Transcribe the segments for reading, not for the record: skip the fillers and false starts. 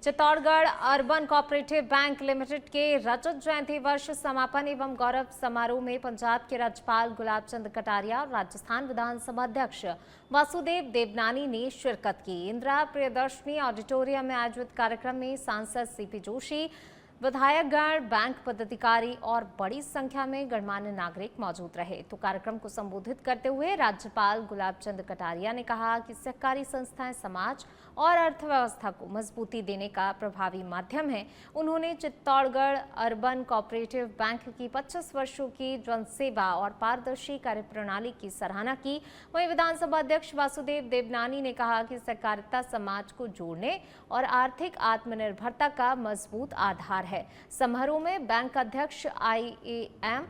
Chittorgarh urban cooperative bank limited के रजत जयंती वर्ष समापन एवं गौरव समारोह में पंजाब के राज्यपाल गुलाब चंद कटारिया और राजस्थान विधानसभा अध्यक्ष वासुदेव देवनानी ने शिरकत की। इंदिरा प्रियदर्शनी ऑडिटोरियम में आयोजित कार्यक्रम में सांसद सीपी जोशी, विधायकगण, बैंक पदाधिकारी और बड़ी संख्या में गणमान्य नागरिक मौजूद रहे। तो कार्यक्रम को संबोधित करते हुए राज्यपाल गुलाब चंद कटारिया ने कहा कि सहकारी संस्थाएं समाज और अर्थव्यवस्था को मजबूती देने का प्रभावी माध्यम है। उन्होंने चित्तौड़गढ़ अर्बन कोऑपरेटिव बैंक की 25 वर्षों की जनसेवा और पारदर्शी कार्यप्रणाली की सराहना की। वहीं विधानसभा अध्यक्ष वासुदेव देवनानी ने कहा कि सहकारिता समाज को जोड़ने और आर्थिक आत्मनिर्भरता का मजबूत आधार है। समारोह में बैंक अध्यक्ष IAM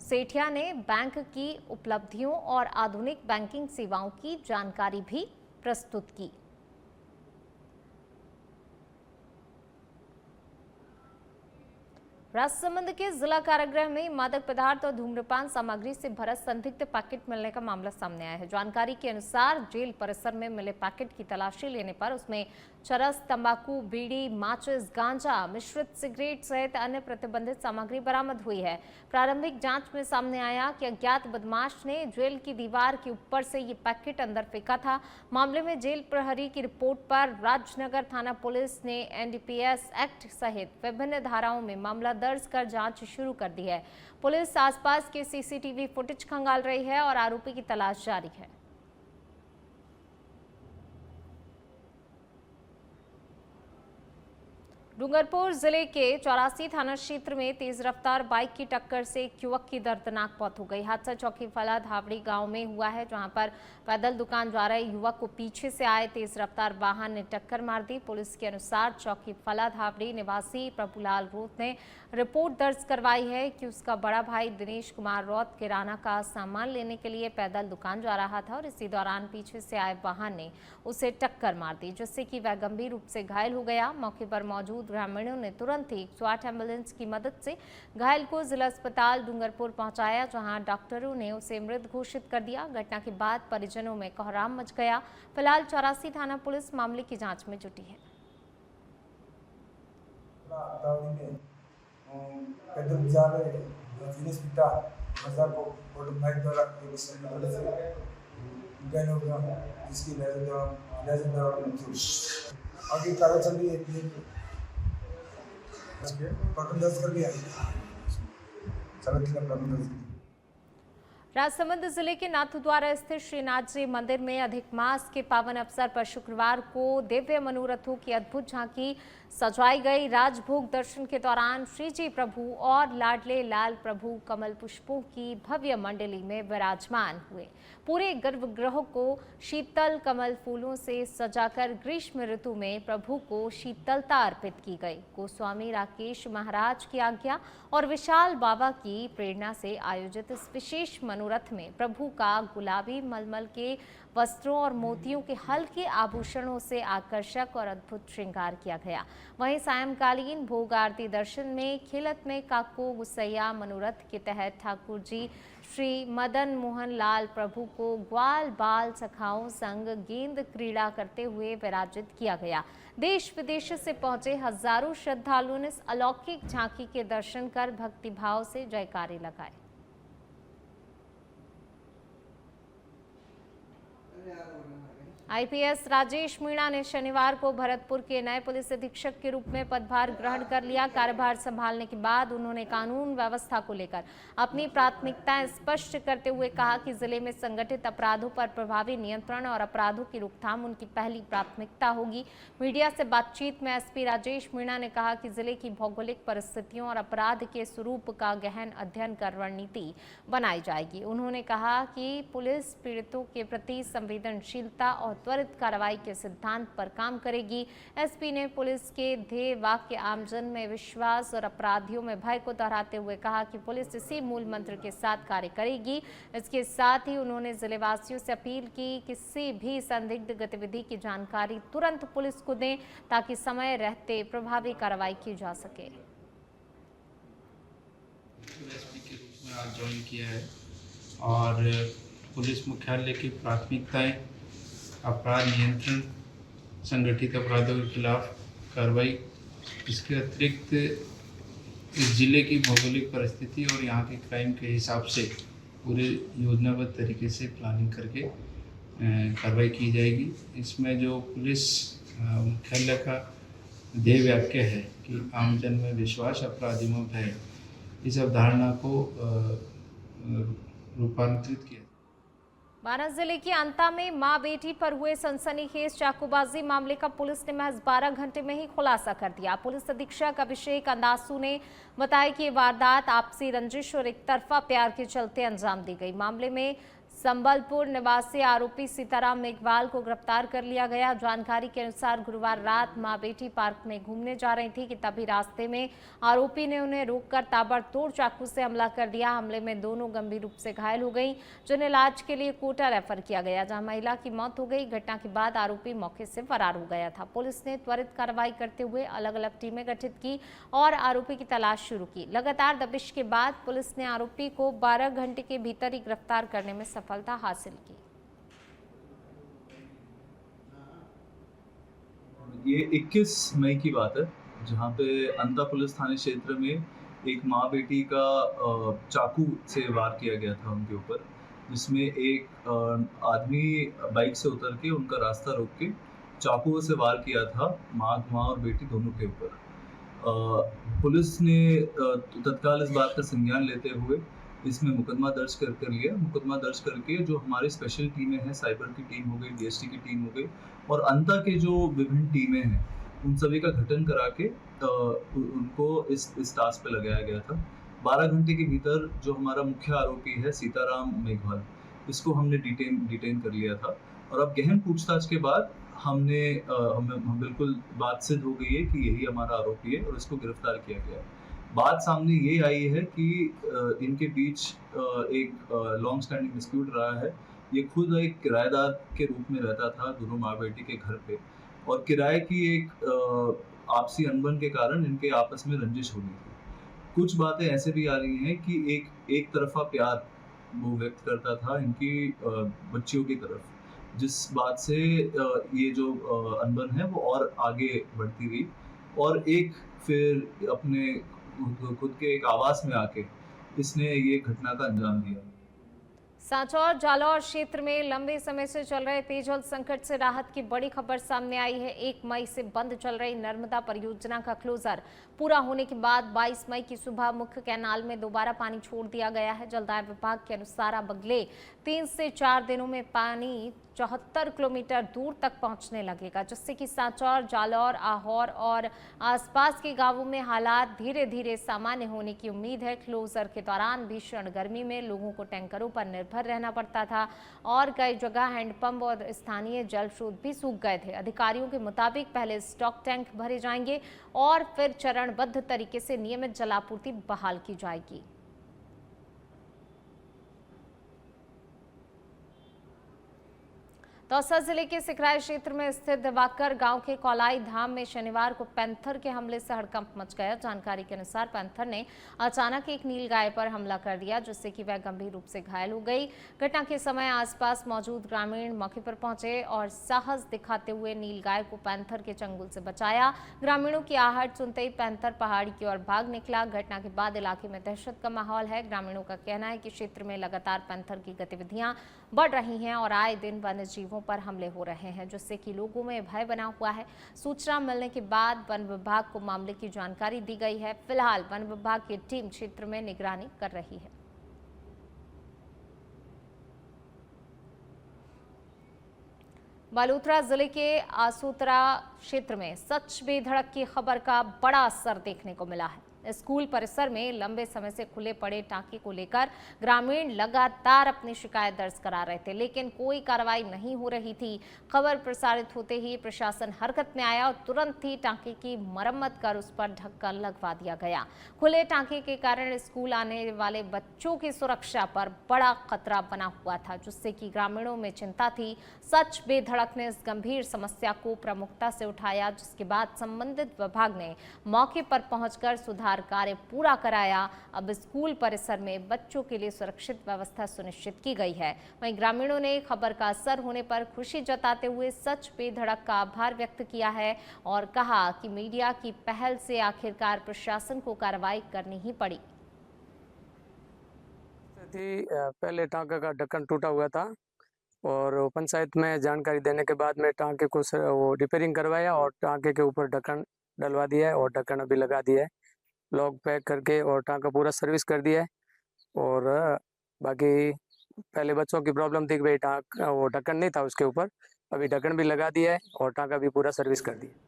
सेठिया ने बैंक की उपलब्धियों और आधुनिक बैंकिंग सेवाओं की जानकारी भी प्रस्तुत की। राजसमंद के जिला कारागृह में मादक पदार्थ और धूम्रपान सामग्री से भरा संदिग्ध पैकेट मिलने का मामला सामने आया है। जानकारी के अनुसार जेल परिसर में मिले पैकेट की तलाशी लेने पर उसमें चरस, तंबाकू, बीड़ी, माचिस, गांजा, मिश्रित सिगरेट सहित अन्य प्रतिबंधित सामग्री बरामद हुई है। प्रारंभिक जांच में सामने आया कि अज्ञात बदमाश ने जेल की दीवार के ऊपर से ये पैकेट अंदर फेंका था। मामले में जेल प्रहरी की रिपोर्ट पर राजनगर थाना पुलिस ने NDPS एक्ट सहित विभिन्न धाराओं में मामला दर्ज कर जांच शुरू कर दी है। पुलिस आसपास के CCTV फुटेज खंगाल रही है और आरोपी की तलाश जारी है। डूंगरपुर जिले के 84 थाना क्षेत्र में तेज रफ्तार बाइक की टक्कर से एक युवक की दर्दनाक मौत हो गई। हादसा चौकीफला धावड़ी गांव में हुआ है, जहां पर पैदल दुकान जा रहे युवक को पीछे से आए तेज रफ्तार वाहन ने टक्कर मार दी। पुलिस के अनुसार चौकीफला धावड़ी निवासी प्रभुलाल रोत ने रिपोर्ट दर्ज करवाई है कि उसका बड़ा भाई दिनेश कुमार रौत किराना का सामान लेने के लिए पैदल दुकान जा रहा था और इसी दौरान पीछे से आए वाहन ने उसे टक्कर मार दी, जिससे कि वह गंभीर रूप से घायल हो गया। मौके पर मौजूद ग्रामीणों ने तुरंत ही 108 एम्बुलेंस की मदद से घायल को जिला अस्पताल डूंगरपुर पहुंचाया, जहां डॉक्टरों ने उसे मृत घोषित कर दिया। घटना के बाद परिजनों में कोहराम मच गया। फिलहाल 84 थाना पुलिस मामले की जांच में जुटी है। पैदल जा रहे दिनेश पिता बाजार को मोटरबाइक द्वारा घायल हो गया, जिसकी आगे कार्य चल रही है। प्रकरण दर्ज कर लिया, चालक के प्रकरण दर्ज। राजसमंद जिले के नाथद्वारा स्थित श्रीनाथ जी मंदिर में अधिक मास के पावन अवसर पर शुक्रवार को दिव्य मनोरथों की अद्भुत झांकी सजाई गई। राजभोग दर्शन के दौरान श्री जी प्रभु और लाडले लाल प्रभु कमल पुष्पों की भव्य मंडली में विराजमान हुए। पूरे गर्भगृह को शीतल कमल फूलों से सजाकर ग्रीष्म ऋतु में प्रभु को शीतलता अर्पित की गई। गोस्वामी राकेश महाराज की आज्ञा और विशाल बाबा की प्रेरणा से आयोजित इस विशेष मनोरथ में प्रभु का गुलाबी मलमल के वस्त्रों और मोतियों के हल्के आभूषणों से आकर्षक और अद्भुत श्रृंगार किया गया। वहीं सायंकालीन भोग आरती दर्शन में खिलत में काको गुसैया मनोरथ के तहत ठाकुर जी श्री मदन मोहन लाल प्रभु को ग्वाल बाल सखाओं संग गेंद क्रीड़ा करते हुए विराजित किया गया। देश विदेश से पहुंचे हजारों श्रद्धालुओं ने इस अलौकिक झांकी के दर्शन कर भक्तिभाव से जयकारे लगाए। IPS राजेश मीणा ने शनिवार को भरतपुर के नए पुलिस अधीक्षक के रूप में पदभार ग्रहण कर लिया। कार्यभार संभालने के बाद उन्होंने कानून व्यवस्था को लेकर अपनी प्राथमिकताएं स्पष्ट करते हुए कहा कि जिले में संगठित अपराधों पर प्रभावी नियंत्रण और अपराधों की रोकथाम उनकी पहली प्राथमिकता होगी। मीडिया से बातचीत में SP राजेश मीणा ने कहा कि जिले की भौगोलिक परिस्थितियों और अपराध के स्वरूप का गहन अध्ययन कर रणनीति बनाई जाएगी। उन्होंने कहा कि पुलिस पीड़ितों के प्रति संवेदनशीलता और त्वरित कार्रवाई के सिद्धांत पर काम करेगी। SP ने पुलिस के ध्येय वाक्य आमजन में विश्वास और अपराधियों में भय को दोहराते हुए कहा कि पुलिस इसी मूल मंत्र के साथ कार्य करेगी। इसके साथ ही उन्होंने जिलेवासियों से अपील की किसी भी संदिग्ध गतिविधि की जानकारी तुरंत पुलिस को दें ताकि समय रहते प्रभावी कार्रवाई की जा सके। SP के रूप में आज ज्वाइन किया है और पुलिस मुख्यालय की प्राथमिकताएं अपराध नियंत्रण, संगठित अपराधों के खिलाफ कार्रवाई। इसके अतिरिक्त इस ज़िले की भौगोलिक परिस्थिति और यहाँ के क्राइम के हिसाब से पूरे योजनाबद्ध तरीके से प्लानिंग करके कार्रवाई की जाएगी। इसमें जो पुलिस मुख्यालय का ध्येय वाक्य है कि आमजन में विश्वास, अपराधियों में भय, इस अवधारणा को रूपांतरित किया। बारां जिले की अंता में मां बेटी पर हुए सनसनीखेज चाकूबाजी मामले का पुलिस ने महज 12 घंटे में ही खुलासा कर दिया। पुलिस अधीक्षक अभिषेक अंदासू ने बताया कि ये वारदात आपसी रंजिश और एकतरफा प्यार के चलते अंजाम दी गई। मामले में संबलपुर निवासी आरोपी सीताराम मेघवाल को गिरफ्तार कर लिया गया। जानकारी के अनुसार गुरुवार रात मां बेटी पार्क में घूमने जा रही थी कि तभी रास्ते में आरोपी ने उन्हें रोककर ताबड़तोड़ चाकू से हमला कर दिया। हमले में दोनों गंभीर रूप से घायल हो गईं, जिन्हें इलाज के लिए कोटा रेफर किया गया, जहां महिला की मौत हो गई। घटना के बाद आरोपी मौके से फरार हो गया था। पुलिस ने त्वरित कार्रवाई करते हुए अलग अलग टीमें गठित की और आरोपी की तलाश शुरू की। लगातार दबिश के बाद पुलिस ने आरोपी को 12 घंटे के भीतर ही गिरफ्तार करने में सफलता हासिल की। ये 21 मई की बात है, जहाँ पे अंता पुलिस थाने क्षेत्र में एक माँ बेटी का चाकू से वार किया गया था उनके ऊपर, जिसमें एक आदमी बाइक से उतर के उनका रास्ता रोक के चाकू से वार किया था माँ और बेटी दोनों के ऊपर। पुलिस ने तत्काल इस बात का संज्ञान लेते हुए इसमें मुकदमा दर्ज कर लिया। मुकदमा दर्ज करके जो हमारी स्पेशल टीमें हैं, साइबर की टीम हो गई, डीएसटी की टीम हो गई और अंता के जो विभिन्न टीमें हैं, उन सभी का गठन करा के उनको इस टास्क पे लगाया गया था। 12 घंटे के भीतर जो हमारा मुख्य आरोपी है सीताराम मेघवाल, इसको हमने डिटेन कर लिया था और अब गहन पूछताछ के बाद हम बिल्कुल बात सिद्ध हो गई है कि यही हमारा आरोपी है और इसको गिरफ्तार किया गया है। बात सामने ये आई है कि इनके बीच एक लॉन्ग स्टैंडिंग डिस्प्यूट रहा है। ये खुद एक किराएदार के रूप में रहता था दोनों माँ बेटी के घर पे और किराए की एक आपसी अनबन के कारण इनके आपस में रंजिश हो गई थी। कुछ बातें ऐसे भी आ रही हैं कि एक तरफा प्यार वो व्यक्त करता था इनकी बच्चियों की तरफ, जिस बात से ये जो अनबन है वो और आगे बढ़ती रही और एक फिर अपने खुद के एक आवास में आके इसने ये घटना का अंजाम दिया। सांचौर जालौर क्षेत्र में लंबे समय से चल रहे पेयजल संकट से राहत की बड़ी खबर सामने आई है। 1 मई से बंद चल रही नर्मदा परियोजना का क्लोजर पूरा होने के बाद 22 मई की सुबह मुख्य कैनाल में दोबारा पानी छोड़ दिया गया है। जलदाय विभाग के अनुसार अब अगले 3 से 4 दिनों में पानी 74 किलोमीटर दूर तक पहुंचने लगेगा, जिससे कि सांचौर, जालौर, आहोर और आसपास के गांवों में हालात धीरे धीरे सामान्य होने की उम्मीद है। क्लोजर के दौरान भीषण गर्मी में लोगों को टैंकरों पर निर्भर रहना पड़ता था और कई जगह हैंडपंप और स्थानीय जल स्रोत भी सूख गए थे। अधिकारियों के मुताबिक पहले स्टॉक टैंक भरे जाएंगे और फिर चरणबद्ध तरीके से नियमित जलापूर्ति बहाल की जाएगी। दौसा जिले के सिकराय क्षेत्र में स्थित दिवाकर गांव के कौलाई धाम में शनिवार को पैंथर के हमले से हड़कंप मच गया। जानकारी के अनुसार पैंथर ने अचानक एक नीलगाय पर हमला कर दिया, जिससे कि वह गंभीर रूप से घायल हो गई। घटना के समय आसपास मौजूद ग्रामीण मौके पर पहुंचे और साहस दिखाते हुए नीलगाय को पैंथर के चंगुल से बचाया। ग्रामीणों की आहट सुनते ही पैंथर पहाड़ी की ओर भाग निकला। घटना के बाद इलाके में दहशत का माहौल है। ग्रामीणों का कहना है कि क्षेत्र में लगातार पैंथर की गतिविधियां बढ़ रही हैं और आए दिन वन्य जीवों पर हमले हो रहे हैं, जिससे कि लोगों में भय बना हुआ है। सूचना मिलने के बाद वन विभाग को मामले की जानकारी दी गई है। फिलहाल वन विभाग की टीम क्षेत्र में निगरानी कर रही है। बालोतरा जिले के आसूतरा क्षेत्र में सच बेधड़क की खबर का बड़ा असर देखने को मिला है। स्कूल परिसर में लंबे समय से खुले पड़े टांके को लेकर ग्रामीण लगातार अपनी शिकायत दर्ज करा रहे थे, लेकिन कोई कार्रवाई नहीं हो रही थी। खबर प्रसारित होते ही प्रशासन हरकत में आया और तुरंत ही टांके की मरम्मत कर उस पर ढक्कन लगवा दिया गया। खुले टांके के कारण स्कूल आने वाले बच्चों की सुरक्षा पर बड़ा खतरा बना हुआ था, जिससे कि ग्रामीणों में चिंता थी। सच बेधड़क ने इस गंभीर समस्या को प्रमुखता से उठाया, जिसके बाद संबंधित विभाग ने मौके पर पहुंचकर सुधार आखिरकार कार्य पूरा कराया। अब स्कूल परिसर में बच्चों के लिए सुरक्षित व्यवस्था सुनिश्चित की गई है। वहीं ग्रामीणों ने खबर का असर होने पर खुशी जताते हुए सच पे धड़क का आभार व्यक्त किया है और कहा कि मीडिया की पहल से आखिरकार प्रशासन को कार्रवाई करनी ही पड़ी। पहले टांका का ढक्कन टूटा हुआ था और पंचायत में जानकारी देने के बाद में टांके को वो रिपेयरिंग करवाया और टांके के ऊपर ढक्कन डलवा दिया है और ढक्कन अभी लगा दिया है, लॉक पैक करके और टांका पूरा सर्विस कर दिया है। और बाकी पहले बच्चों की प्रॉब्लम थी कि भाई टांका वो ढक्कन नहीं था उसके ऊपर, अभी ढक्कन भी लगा दिया है और टांका भी पूरा सर्विस कर दिया।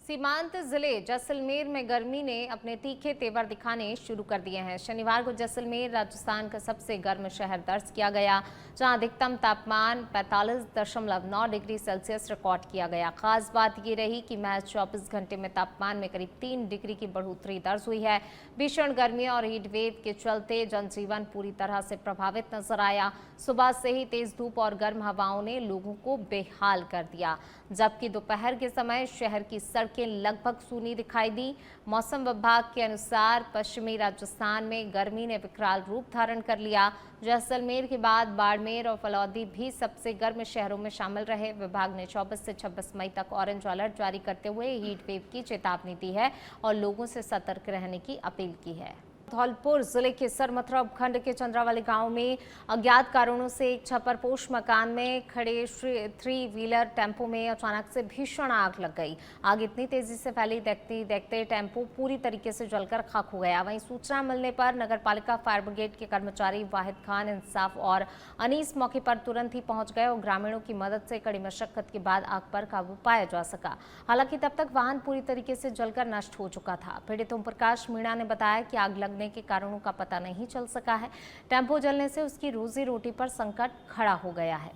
सीमांत जिले जैसलमेर में गर्मी ने अपने तीखे तेवर दिखाने शुरू कर दिए हैं। शनिवार को जैसलमेर राजस्थान का सबसे गर्म शहर दर्ज किया गया, जहां अधिकतम तापमान 45.9 डिग्री सेल्सियस रिकॉर्ड किया गया। खास बात ये रही कि महज 24 घंटे में तापमान में करीब 3 डिग्री की बढ़ोतरी दर्ज हुई है। भीषण गर्मी और हीट वेव के चलते जनजीवन पूरी तरह से प्रभावित नजर आया। सुबह से ही तेज धूप और गर्म हवाओं ने लोगों को बेहाल कर दिया, जबकि दोपहर के समय शहर की सड़कें लगभग सूनी दिखाई दी। मौसम विभाग के अनुसार पश्चिमी राजस्थान में गर्मी ने विकराल रूप धारण कर लिया। जैसलमेर के बाद बाड़मेर और फलौदी भी सबसे गर्म शहरों में शामिल रहे। विभाग ने 24 से 26 मई तक ऑरेंज अलर्ट जारी करते हुए हीट वेव की चेतावनी दी है और लोगों से सतर्क रहने की अपील की है। धौलपुर जिले के सरमथुरा उपखंड के चंद्रावाली गांव में अज्ञात कारणों से एक छप्परपोश मकान में खड़े 3 व्हीलर टेम्पो में अचानक से भीषण आग लग गई। आग इतनी तेजी से फैली, देखते देखते टेम्पो पूरी तरीके से जलकर खाक हो गया। वहीं सूचना मिलने पर नगरपालिका फायर ब्रिगेड के कर्मचारी वाहिद खान, इंसाफ और अनीस मौके पर तुरंत ही पहुंच गए और ग्रामीणों की मदद से कड़ी मशक्कत के बाद आग पर काबू पाया जा सका। हालांकि तब तक वाहन पूरी तरीके से जलकर नष्ट हो चुका था। पीड़ित ओम प्रकाश मीणा ने बताया कि आग लगने के कारणों का पता नहीं चल सका है। टेम्पो जलने से उसकी रोजी रोटी पर संकट खड़ा हो गया है।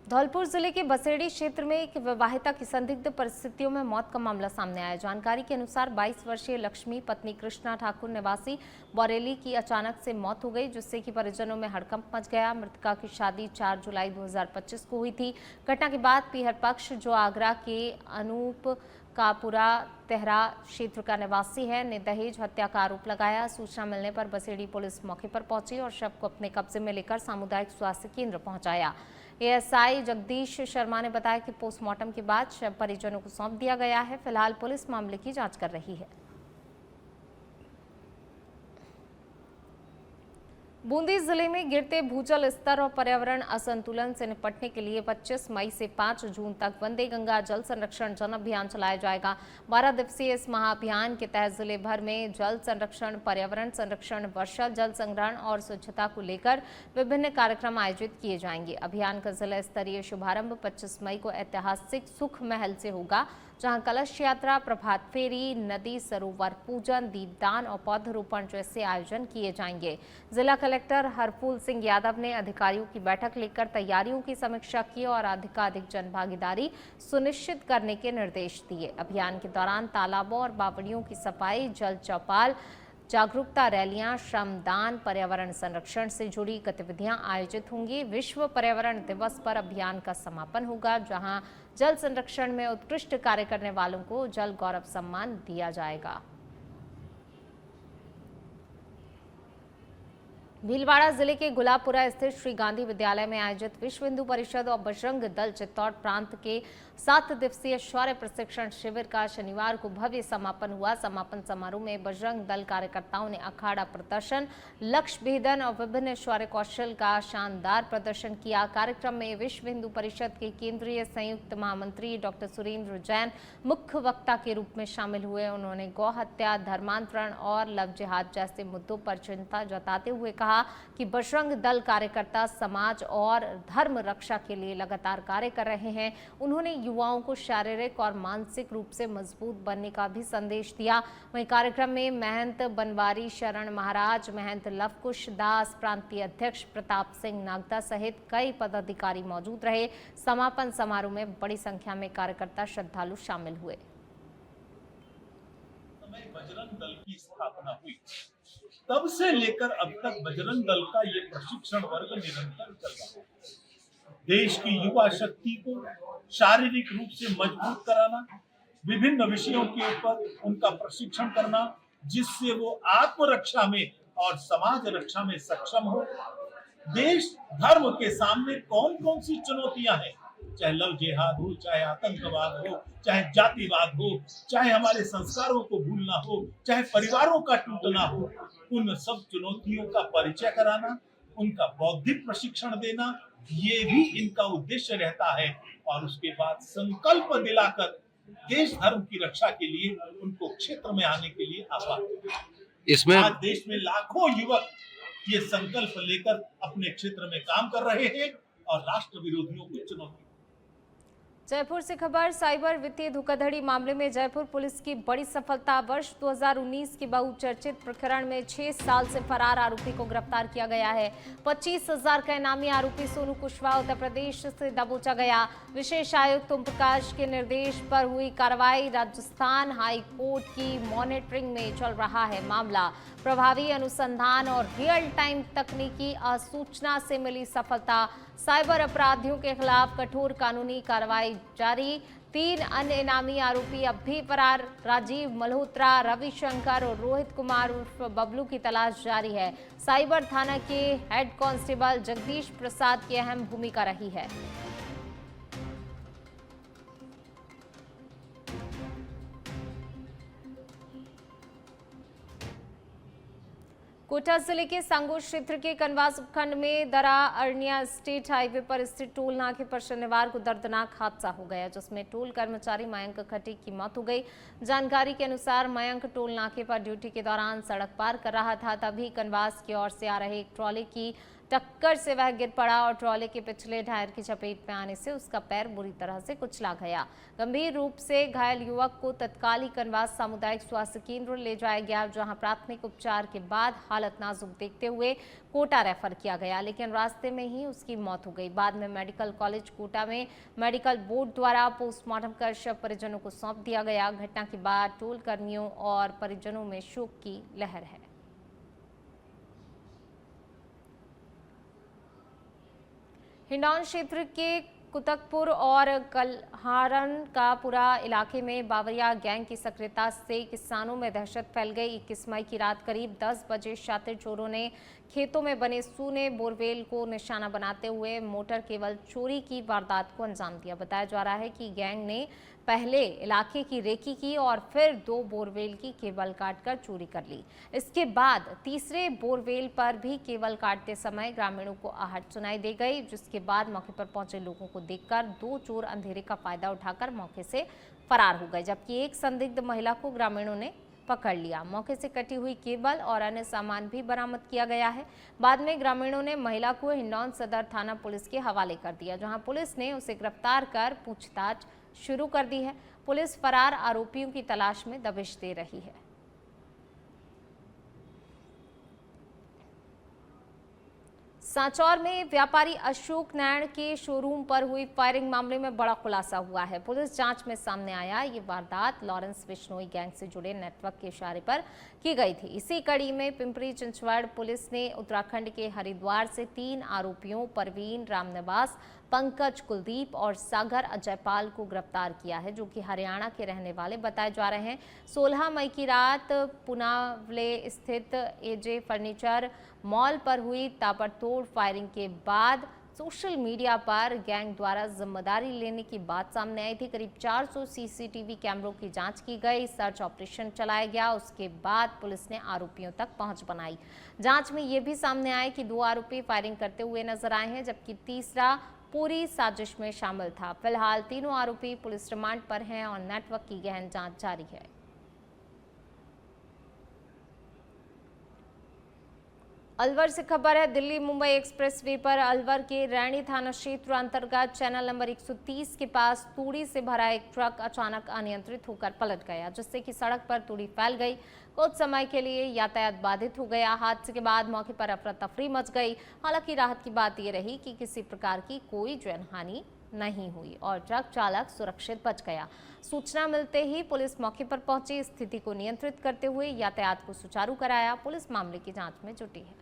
धौलपुर जिले के बसेड़ी क्षेत्र में एक विवाहिता की संदिग्ध परिस्थितियों में मौत का मामला सामने आया। जानकारी के अनुसार 22 वर्षीय लक्ष्मी पत्नी कृष्णा ठाकुर निवासी बरेली की अचानक से मौत हो गई, जिससे कि परिजनों में हड़कंप मच गया। मृतका की शादी 4 जुलाई 2025 को हुई थी। घटना के बाद पीहर पक्ष, जो आगरा के अनूप कापुरा तेहरा क्षेत्र का निवासी है, ने दहेज हत्या का आरोप लगाया। सूचना मिलने पर बसेड़ी पुलिस मौके पर पहुंची और शव को अपने कब्जे में लेकर सामुदायिक स्वास्थ्य केंद्र पहुंचाया। एएसआई जगदीश शर्मा ने बताया कि पोस्टमार्टम के बाद शव परिजनों को सौंप दिया गया है। फिलहाल पुलिस मामले की जांच कर रही है। बूंदी जिले में गिरते भूजल स्तर और पर्यावरण असंतुलन से निपटने के लिए 25 मई से 5 जून तक वंदे गंगा जल संरक्षण जन अभियान चलाया जाएगा। 12 दिवसीय इस महाअभियान के तहत जिले भर में जल संरक्षण, पर्यावरण संरक्षण, वर्षा जल संग्रहण और स्वच्छता को लेकर विभिन्न कार्यक्रम आयोजित किए जाएंगे। अभियान का जिला स्तरीय शुभारंभ 25 मई को ऐतिहासिक सुख महल से होगा, जहां कलश यात्रा, प्रभात फेरी, नदी सरोवर पूजन, दीपदान और पौधरोपण जैसे आयोजन किए जाएंगे। जिला कलेक्टर हरफूल सिंह यादव ने अधिकारियों की बैठक लेकर तैयारियों की समीक्षा की और अधिकाधिक जन भागीदारी सुनिश्चित करने के निर्देश दिए। अभियान के दौरान तालाबों और बावड़ियों की सफाई, जल चौपाल, जागरूकता रैलियां, श्रमदान, पर्यावरण संरक्षण से जुड़ी गतिविधियां आयोजित होंगी। विश्व पर्यावरण दिवस पर अभियान का समापन होगा, जहां जल संरक्षण में उत्कृष्ट कार्य करने वालों को जल गौरव सम्मान दिया जाएगा। भीलवाड़ा जिले के गुलाबपुरा स्थित श्री गांधी विद्यालय में आयोजित विश्व हिंदू परिषद और बजरंग दल चित्तौड़ प्रांत के 7 दिवसीय शौर्य प्रशिक्षण शिविर का शनिवार को भव्य समापन हुआ। समापन समारोह में बजरंग दल कार्यकर्ताओं ने अखाड़ा प्रदर्शन, लक्ष्य भेदन और विभिन्न शौर्य कौशल का शानदार प्रदर्शन किया। कार्यक्रम में विश्व हिंदू परिषद के केंद्रीय संयुक्त महामंत्री डॉक्टर सुरेंद्र जैन मुख्य वक्ता के रूप में शामिल हुए। उन्होंने गौ हत्या, धर्मांतरण और लव जिहाद जैसे मुद्दों पर चिंता जताते हुए कहा कि बजरंग दल कार्यकर्ता समाज और धर्म रक्षा के लिए लगातार कार्य कर रहे हैं। उन्होंने युवाओं को शारीरिक और मानसिक रूप से मजबूत बनने का भी संदेश दिया। वहीं कार्यक्रम में महंत बनवारी शरण महाराज, महंत लवकुश दास, प्रांतीय अध्यक्ष प्रताप सिंह नागदा सहित कई पदाधिकारी मौजूद रहे। समापन समारोह में बड़ी संख्या में कार्यकर्ता श्रद्धालु शामिल हुए। बजरंग दल की स्थापना हुई, तब से लेकर अब तक बजरंग दल का ये प्रशिक्षण वर्ग निरंतर चल रहा है। देश की युवा शक्ति को शारीरिक रूप से मजबूत कराना, विभिन्न विषयों के ऊपर उनका प्रशिक्षण करना, जिससे वो आत्मरक्षा में और समाज रक्षा में सक्षम हो। देश धर्म के सामने कौन कौन सी चुनौतियां हैं, चाहे लव जिहाद हो, चाहे आतंकवाद हो, चाहे जातिवाद हो, चाहे हमारे संस्कारों को भूलना हो, चाहे परिवारों का टूटना हो, उन सब चुनौतियों का परिचय कराना, उनका बौद्धिक प्रशिक्षण देना, ये भी इनका उद्देश्य रहता है। और उसके बाद संकल्प दिलाकर देश धर्म की रक्षा के लिए उनको क्षेत्र में आने के लिए आह्वान। इसमें आज देश में लाखों युवक ये संकल्प लेकर अपने क्षेत्र में काम कर रहे हैं और राष्ट्र विरोधियों को चुनौती। जयपुर से खबर, साइबर वित्तीय धोखाधड़ी मामले में जयपुर पुलिस की बड़ी सफलता। वर्ष 2019 के बहुचर्चित प्रकरण में 6 साल से फरार आरोपी को गिरफ्तार किया गया है। 25,000 का इनामी आरोपी सोनू कुशवाहा उत्तर प्रदेश से दबोचा गया। विशेष आयुक्त ओम प्रकाश के निर्देश पर हुई कार्रवाई। राजस्थान हाई कोर्ट की मॉनिटरिंग में चल रहा है मामला। प्रभावी अनुसंधान और रियल टाइम तकनीकी सूचना से मिली सफलता। साइबर अपराधियों के खिलाफ कठोर कानूनी कार्रवाई जारी। 3 अन्य इनामी आरोपी अब भी फरार। राजीव मल्होत्रा, रविशंकर और रोहित कुमार उर्फ बबलू की तलाश जारी है। साइबर थाना के हेड कांस्टेबल जगदीश प्रसाद की अहम भूमिका रही है। कोटा जिले के सांगोर क्षेत्र के कनवास उपखंड में दरा अरनिया स्टेट हाईवे पर स्थित टोल नाके पर शनिवार को दर्दनाक हादसा हो गया, जिसमें टोल कर्मचारी मयंक खटी की मौत हो गई। जानकारी के अनुसार मयंक टोल नाके पर ड्यूटी के दौरान सड़क पार कर रहा था, तभी कनवास की ओर से आ रहे एक ट्रॉली की टक्कर से वह गिर पड़ा और ट्रॉली के पिछले टायर की चपेट में आने से उसका पैर बुरी तरह से कुचला गया। गंभीर रूप से घायल युवक को तत्काल ही कनवास सामुदायिक स्वास्थ्य केंद्र ले जाया गया, जहां प्राथमिक उपचार के बाद हालत नाजुक देखते हुए कोटा रेफर किया गया, लेकिन रास्ते में ही उसकी मौत हो गई। बाद में मेडिकल कॉलेज कोटा में मेडिकल बोर्ड द्वारा पोस्टमार्टम कर शव परिजनों को सौंप दिया गया। घटना के बाद टोल कर्मियों और परिजनों में शोक की लहर है। हिंडौन क्षेत्र के कुतकपुर और कल्हारन का पूरा इलाके में बावरिया गैंग की सक्रियता से किसानों में दहशत फैल गई। 21 मई की रात करीब 10 बजे शातिर चोरों ने खेतों में बने सूने बोरवेल को निशाना बनाते हुए मोटर केबल चोरी की वारदात को अंजाम दिया। बताया जा रहा है कि गैंग ने पहले इलाके की रेकी की और फिर 2 बोरवेल की केबल काटकर चोरी कर ली। इसके बाद तीसरे बोरवेल पर भी केबल काटते समय ग्रामीणों को आहट सुनाई दे गई, जिसके बाद मौके पर पहुंचे लोगों को देखकर 2 चोर अंधेरे का फायदा उठाकर मौके से फरार हो गए, जबकि एक संदिग्ध महिला को ग्रामीणों ने पकड़ लिया। मौके से कटी हुई केबल और अन्य सामान भी बरामद किया गया है। बाद में ग्रामीणों ने महिला को हिंडौन सदर थाना पुलिस के हवाले कर दिया, जहां पुलिस ने उसे गिरफ्तार कर पूछताछ शुरू कर दी है। पुलिस फरार आरोपियों की तलाश में दबिश दे रही है। सांचौर में व्यापारी अशोक नैन के शोरूम पर हुई फायरिंग मामले में बड़ा खुलासा हुआ है। पुलिस जांच में सामने आया ये वारदात लॉरेंस बिश्नोई गैंग से जुड़े नेटवर्क के इशारे पर की गई थी। इसी कड़ी में पिंपरी चिंचवड़ पुलिस ने उत्तराखंड के हरिद्वार से 3 आरोपियों परवीन रामनिवास, पंकज, कुलदीप और सागर अजयपाल को गिरफ्तार किया है, जो कि हरियाणा के रहने वाले बताए जा रहे हैं। 16 मई की रात पुनावले स्थित एजे फर्नीचर मॉल पर हुई ताबड़तोड़ फायरिंग के बाद सोशल मीडिया पर गैंग द्वारा जिम्मेदारी लेने की बात सामने आई थी। करीब 400 सीसीटीवी कैमरों की जांच की गई, सर्च ऑपरेशन चलाया गया। उसके बाद पुलिस ने आरोपियों तक पहुंच बनाई। जांच में यह भी सामने आया कि 2 आरोपी फायरिंग करते हुए नजर आए हैं, जबकि तीसरा पूरी साजिश में शामिल था। फिलहाल तीनों आरोपी पुलिस रिमांड पर हैं और नेटवर्क की गहन जांच जारी है। अलवर से खबर है। दिल्ली मुंबई एक्सप्रेस वे पर अलवर के रैणी थाना क्षेत्र अंतर्गत चैनल नंबर 130 के पास तूड़ी से भरा एक ट्रक अचानक अनियंत्रित होकर पलट गया, जिससे कि सड़क पर तूड़ी फैल गई। कुछ समय के लिए यातायात बाधित हो गया। हादसे के बाद मौके पर अफरा तफरी मच गई। हालांकि राहत की बात यह रही कि किसी प्रकार की कोई जनहानि नहीं हुई और ट्रक चालक सुरक्षित बच गया। सूचना मिलते ही पुलिस मौके पर पहुंची, स्थिति को नियंत्रित करते हुए यातायात को सुचारू कराया। पुलिस मामले की जांच में जुटी है।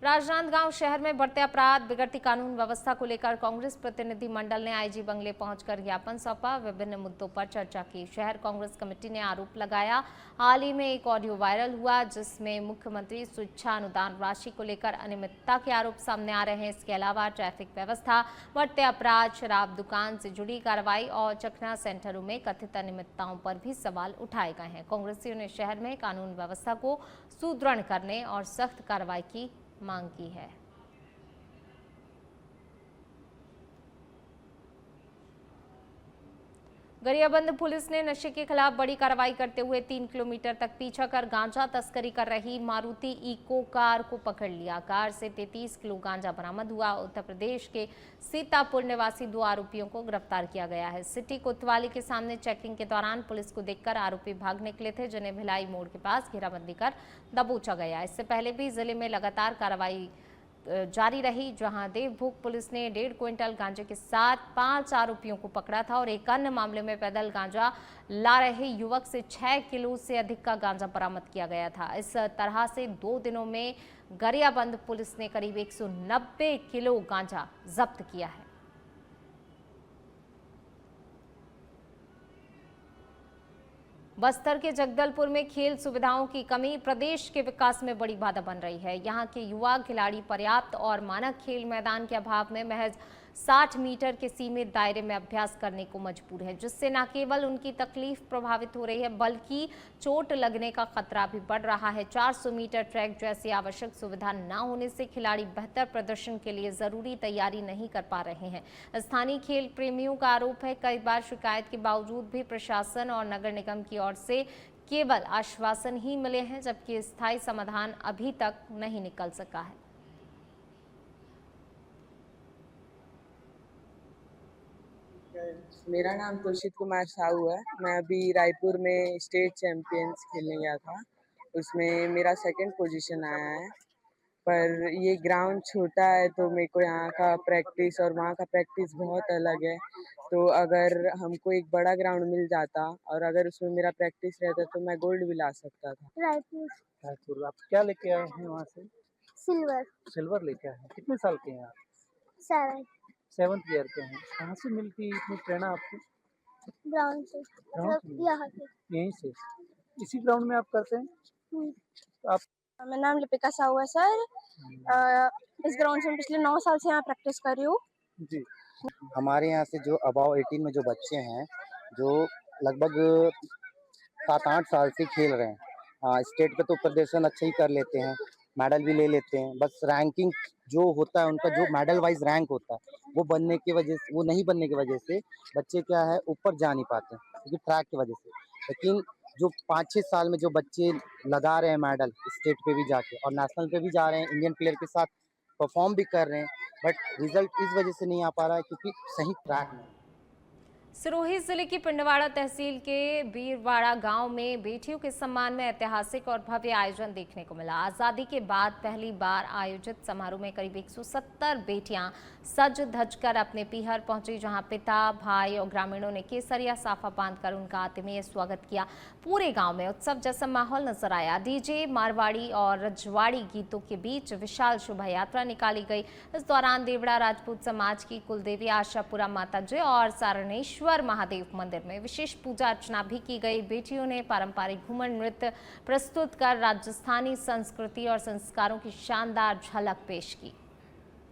राजनांदगांव शहर में बढ़ते अपराध, बिगड़ती कानून व्यवस्था को लेकर कांग्रेस प्रतिनिधि मंडल ने आईजी बंगले पहुंचकर ज्ञापन सौंपा। विभिन्न मुद्दों पर चर्चा की। शहर कांग्रेस कमेटी ने आरोप लगाया, हाल ही में एक ऑडियो वायरल हुआ जिसमें मुख्यमंत्री स्वेच्छा अनुदान राशि को लेकर अनियमितता के आरोप सामने आ रहे हैं। इसके अलावा ट्रैफिक व्यवस्था, बढ़ते अपराध, शराब दुकान से जुड़ी कार्रवाई और चखना सेंटरों में कथित अनियमितताओं पर भी सवाल उठाए गए हैं। कांग्रेसियों ने शहर में कानून व्यवस्था को सुदृढ़ करने और सख्त कार्रवाई की मांग की है। गरियाबंद पुलिस ने नशे के खिलाफ बड़ी कार्रवाई करते हुए 3 किलोमीटर तक पीछा कर गांजा तस्करी कर रही मारुति इको कार को पकड़ लिया। कार से 33 किलो गांजा बरामद हुआ। उत्तर प्रदेश के सीतापुर निवासी 2 आरोपियों को गिरफ्तार किया गया है। सिटी कोतवाली के सामने चेकिंग के दौरान पुलिस को देखकर आरोपी भाग निकले थे, जिन्हें भिलाई मोड़ के पास घेराबंदी कर दबोचा गया। इससे पहले भी जिले में लगातार कार्रवाई जारी रही, जहां देवभोग पुलिस ने 1.5 क्विंटल गांजे के साथ 5 आरोपियों को पकड़ा था और एक अन्य मामले में पैदल गांजा ला रहे युवक से 6 किलो से अधिक का गांजा बरामद किया गया था। इस तरह से 2 दिनों में गरियाबंद पुलिस ने करीब 190 किलो गांजा जब्त किया है। बस्तर के जगदलपुर में खेल सुविधाओं की कमी प्रदेश के विकास में बड़ी बाधा बन रही है। यहाँ के युवा खिलाड़ी पर्याप्त और मानक खेल मैदान के अभाव में महज 60 मीटर के सीमित दायरे में अभ्यास करने को मजबूर है, जिससे न केवल उनकी तकलीफ प्रभावित हो रही है बल्कि चोट लगने का खतरा भी बढ़ रहा है। 400 मीटर ट्रैक जैसी आवश्यक सुविधा न होने से खिलाड़ी बेहतर प्रदर्शन के लिए जरूरी तैयारी नहीं कर पा रहे हैं। स्थानीय खेल प्रेमियों का आरोप है, कई बार शिकायत के बावजूद भी प्रशासन और नगर निगम की ओर से केवल आश्वासन ही मिले हैं, जबकि स्थायी समाधान अभी तक नहीं निकल सका है। मेरा नाम तुलसित कुमार साहू है। मैं अभी रायपुर में स्टेट चैंपियंस खेलने गया था, उसमें मेरा 2nd पोजीशन आया है। पर ये ग्राउंड छोटा है तो मेरे को यहाँ का प्रैक्टिस और वहाँ का प्रैक्टिस बहुत अलग है। तो अगर हमको एक बड़ा ग्राउंड मिल जाता और अगर उसमें मेरा प्रैक्टिस रहता तो मैं गोल्ड भी ला सकता था। रायपुर आप क्या लेके आए हैं वहाँ से? सिल्वर लेके आए हैं। कितने साल के हैं आप? 7th ईयर के हैं। कहाँ से मिलती है इतनी प्रेरणा आपको? ग्राउंड से, मतलब यहाँ से। यहीं से? इसी ग्राउंड में आप करते हैं? तो आप? मेरा नाम लिपिका साहू है सर। इस ग्राउंड से मैं पिछले 9 साल से यहाँ प्रैक्टिस कर रही हूँ। जी। हमारे यहाँ से जो अबाव 18 में जो बच्चे हैं, जो लगभग 7-8 साल से खेल रहे हैं, स्टेट पे तो प्रदर्शन अच्छा ही कर लेते हैं, मेडल भी ले लेते हैं। बस रैंकिंग जो होता है उनका, जो मेडल वाइज रैंक होता है, वो बनने की वजह से, वो नहीं बनने की वजह से बच्चे क्या है ऊपर जा नहीं पाते क्योंकि ट्रैक की वजह से। लेकिन जो 5-6 साल में जो बच्चे लगा रहे हैं मेडल, स्टेट पे भी जाके और नेशनल पे भी जा रहे हैं, इंडियन प्लेयर के साथ परफॉर्म भी कर रहे हैं, बट रिजल्ट इस वजह से नहीं आ पा रहा है क्योंकि सही ट्रैक नहीं। सिरोही जिले की पिंडवाड़ा तहसील के बीरवाड़ा गांव में बेटियों के सम्मान में ऐतिहासिक और भव्य आयोजन देखने को मिला। आज़ादी के बाद पहली बार आयोजित समारोह में करीब 170 बेटियां सज धज कर अपने पीहर पहुंची, जहां पिता, भाई और ग्रामीणों ने केसरिया साफा बांधकर उनका आत्मीय स्वागत किया। पूरे गांव में उत्सव जैसा माहौल नजर आया। डीजे, मारवाड़ी और रजवाड़ी गीतों के बीच विशाल शोभा यात्रा निकाली गई। इस दौरान देवड़ा राजपूत समाज की कुलदेवी आशापुरा माता जी और सारणेश्वर महादेव मंदिर में विशेष पूजा अर्चना भी की गई। बेटियों ने पारंपरिक घूमर नृत्य प्रस्तुत कर राजस्थानी संस्कृति और संस्कारों की शानदार झलक पेश की।